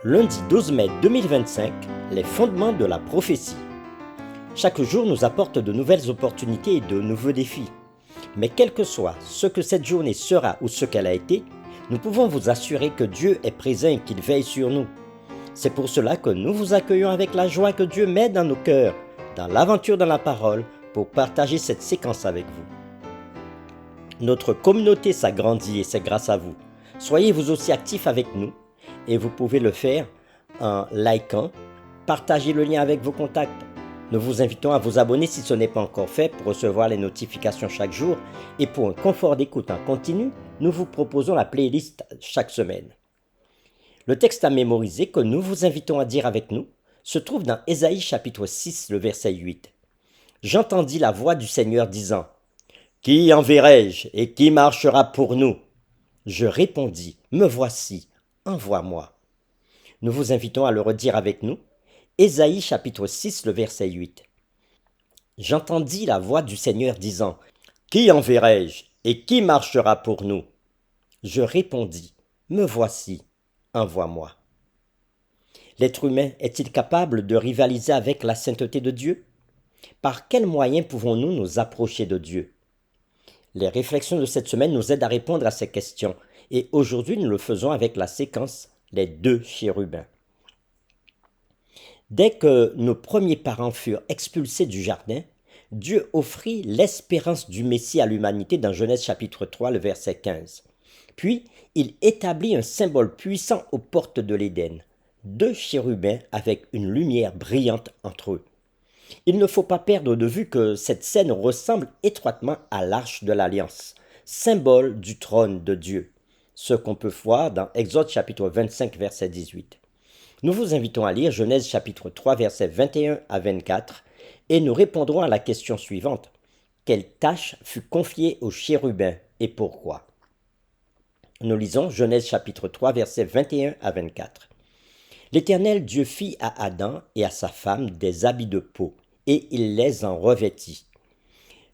Lundi 12 mai 2025, les fondements de la prophétie. Chaque jour nous apporte de nouvelles opportunités et de nouveaux défis. Mais quel que soit ce que cette journée sera ou ce qu'elle a été, nous pouvons vous assurer que Dieu est présent et qu'il veille sur nous. C'est pour cela que nous vous accueillons avec la joie que Dieu met dans nos cœurs, dans l'aventure dans la parole, pour partager cette séquence avec vous. Notre communauté s'agrandit et c'est grâce à vous. Soyez vous aussi actifs avec nous et vous pouvez le faire en likant, partagez le lien avec vos contacts. Nous vous invitons à vous abonner si ce n'est pas encore fait pour recevoir les notifications chaque jour et pour un confort d'écoute en continu, nous vous proposons la playlist chaque semaine. Le texte à mémoriser que nous vous invitons à dire avec nous se trouve dans Ésaïe chapitre 6, le verset 8. J'entendis la voix du Seigneur disant « Qui enverrai-je et qui marchera pour nous ?» Je répondis « Me voici, envoie-moi. » Nous vous invitons à le redire avec nous. Ésaïe chapitre 6, le verset 8. J'entendis la voix du Seigneur disant « Qui enverrai-je et qui marchera pour nous ?» Je répondis « Me voici, envoie-moi. » L'être humain est-il capable de rivaliser avec la sainteté de Dieu? Par quels moyens pouvons-nous nous approcher de Dieu? Les réflexions de cette semaine nous aident à répondre à ces questions et aujourd'hui nous le faisons avec la séquence « Les deux chérubins ». Dès que nos premiers parents furent expulsés du jardin, Dieu offrit l'espérance du Messie à l'humanité dans Genèse chapitre 3, le verset 15. Puis, il établit un symbole puissant aux portes de l'Éden, deux chérubins avec une lumière brillante entre eux. Il ne faut pas perdre de vue que cette scène ressemble étroitement à l'arche de l'Alliance, symbole du trône de Dieu, ce qu'on peut voir dans Exode chapitre 25, verset 18. Nous vous invitons à lire Genèse chapitre 3, versets 21 à 24, et nous répondrons à la question suivante. Quelle tâche fut confiée aux chérubins et pourquoi? Nous lisons Genèse chapitre 3, versets 21 à 24. L'Éternel Dieu fit à Adam et à sa femme des habits de peau, et il les en revêtit.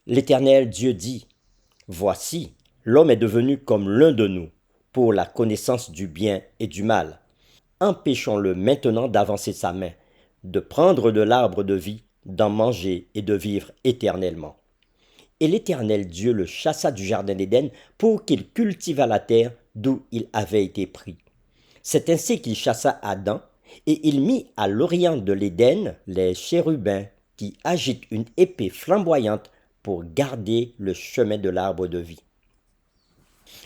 L'Éternel Dieu dit, « Voici, l'homme est devenu comme l'un de nous, pour la connaissance du bien et du mal. Empêchons-le maintenant d'avancer sa main, de prendre de l'arbre de vie, d'en manger et de vivre éternellement. » Et l'Éternel Dieu le chassa du jardin d'Éden pour qu'il cultivât la terre d'où il avait été pris. C'est ainsi qu'il chassa Adam, et il mit à l'orient de l'Éden les chérubins qui agitent une épée flamboyante pour garder le chemin de l'arbre de vie.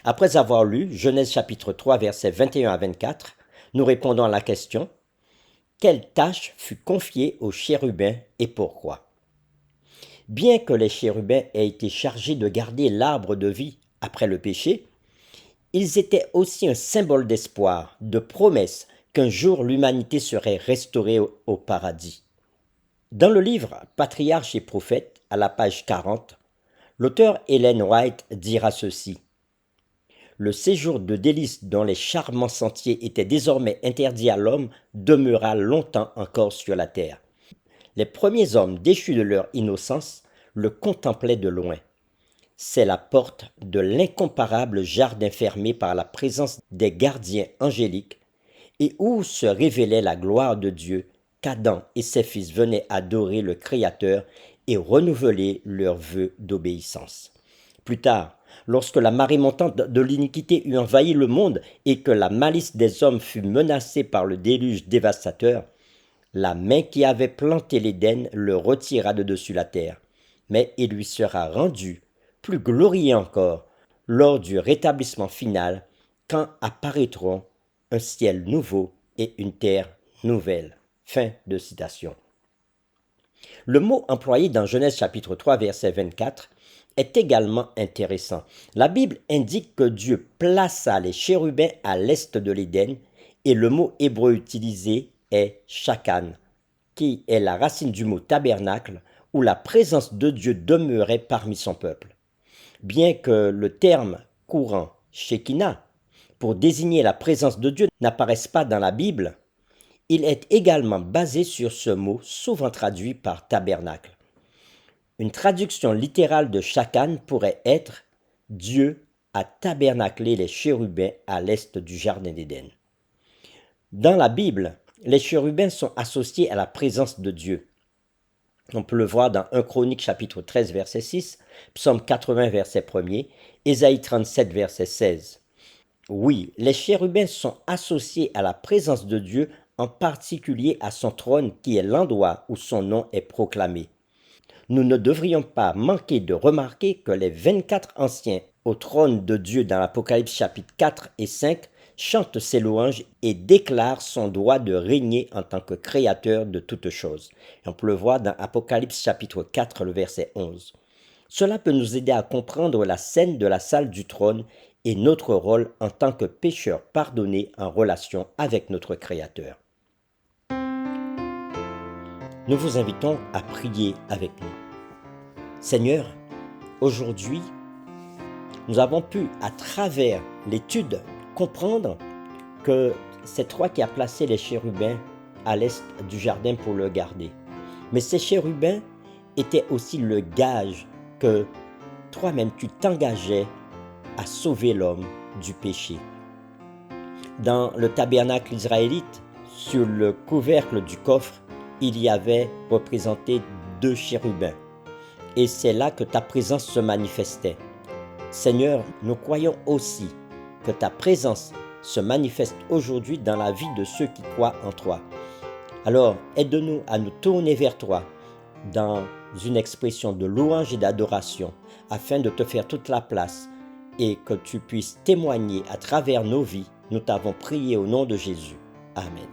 Après avoir lu Genèse chapitre 3, versets 21 à 24, nous répondons à la question « Quelle tâche fut confiée aux chérubins et pourquoi ?» Bien que les chérubins aient été chargés de garder l'arbre de vie après le péché, ils étaient aussi un symbole d'espoir, de promesse qu'un jour l'humanité serait restaurée au paradis. Dans le livre Patriarches et prophètes, à la page 40, l'auteur Ellen White dira ceci. Le séjour de délices dont les charmants sentiers étaient désormais interdits à l'homme demeura longtemps encore sur la terre. Les premiers hommes déchus de leur innocence le contemplaient de loin. C'est la porte de l'incomparable jardin fermé par la présence des gardiens angéliques et où se révélait la gloire de Dieu qu'Adam et ses fils venaient adorer le Créateur et renouveler leurs vœux d'obéissance. Plus tard, lorsque la marée montante de l'iniquité eut envahi le monde et que la malice des hommes fut menacée par le déluge dévastateur, la main qui avait planté l'Éden le retira de dessus la terre, mais il lui sera rendu, plus glorieux encore, lors du rétablissement final, quand apparaîtront un ciel nouveau et une terre nouvelle. Fin de citation. Le mot employé dans Genèse chapitre 3, verset 24 est également intéressant. La Bible indique que Dieu plaça les chérubins à l'est de l'Éden et le mot hébreu utilisé est shakan, qui est la racine du mot tabernacle où la présence de Dieu demeurait parmi son peuple. Bien que le terme courant Shekinah pour désigner la présence de Dieu n'apparaisse pas dans la Bible, il est également basé sur ce mot souvent traduit par tabernacle. Une traduction littérale de shakan pourrait être « Dieu a tabernaclé les chérubins à l'est du jardin d'Éden ». Dans la Bible, les chérubins sont associés à la présence de Dieu. On peut le voir dans 1 Chronique chapitre 13 verset 6, Psaume 80 verset 1er, Ésaïe 37 verset 16. Oui, les chérubins sont associés à la présence de Dieu, en particulier à son trône qui est l'endroit où son nom est proclamé. Nous ne devrions pas manquer de remarquer que les 24 anciens au trône de Dieu dans l'Apocalypse chapitre 4 et 5 chantent ses louanges et déclarent son droit de régner en tant que créateur de toutes choses. Et on peut le voir dans Apocalypse chapitre 4, le verset 11. Cela peut nous aider à comprendre la scène de la salle du trône et notre rôle en tant que pécheurs pardonnés en relation avec notre Créateur. Nous vous invitons à prier avec nous. Seigneur, aujourd'hui, nous avons pu, à travers l'étude, comprendre que c'est toi qui as placé les chérubins à l'est du jardin pour le garder. Mais ces chérubins étaient aussi le gage que toi-même tu t'engageais à sauver l'homme du péché. Dans le tabernacle israélite, sur le couvercle du coffre, il y avait représenté 2 chérubins. Et c'est là que ta présence se manifestait. Seigneur, nous croyons aussi que ta présence se manifeste aujourd'hui dans la vie de ceux qui croient en toi. Alors, aide-nous à nous tourner vers toi dans une expression de louange et d'adoration afin de te faire toute la place et que tu puisses témoigner à travers nos vies. Nous t'avons prié au nom de Jésus. Amen.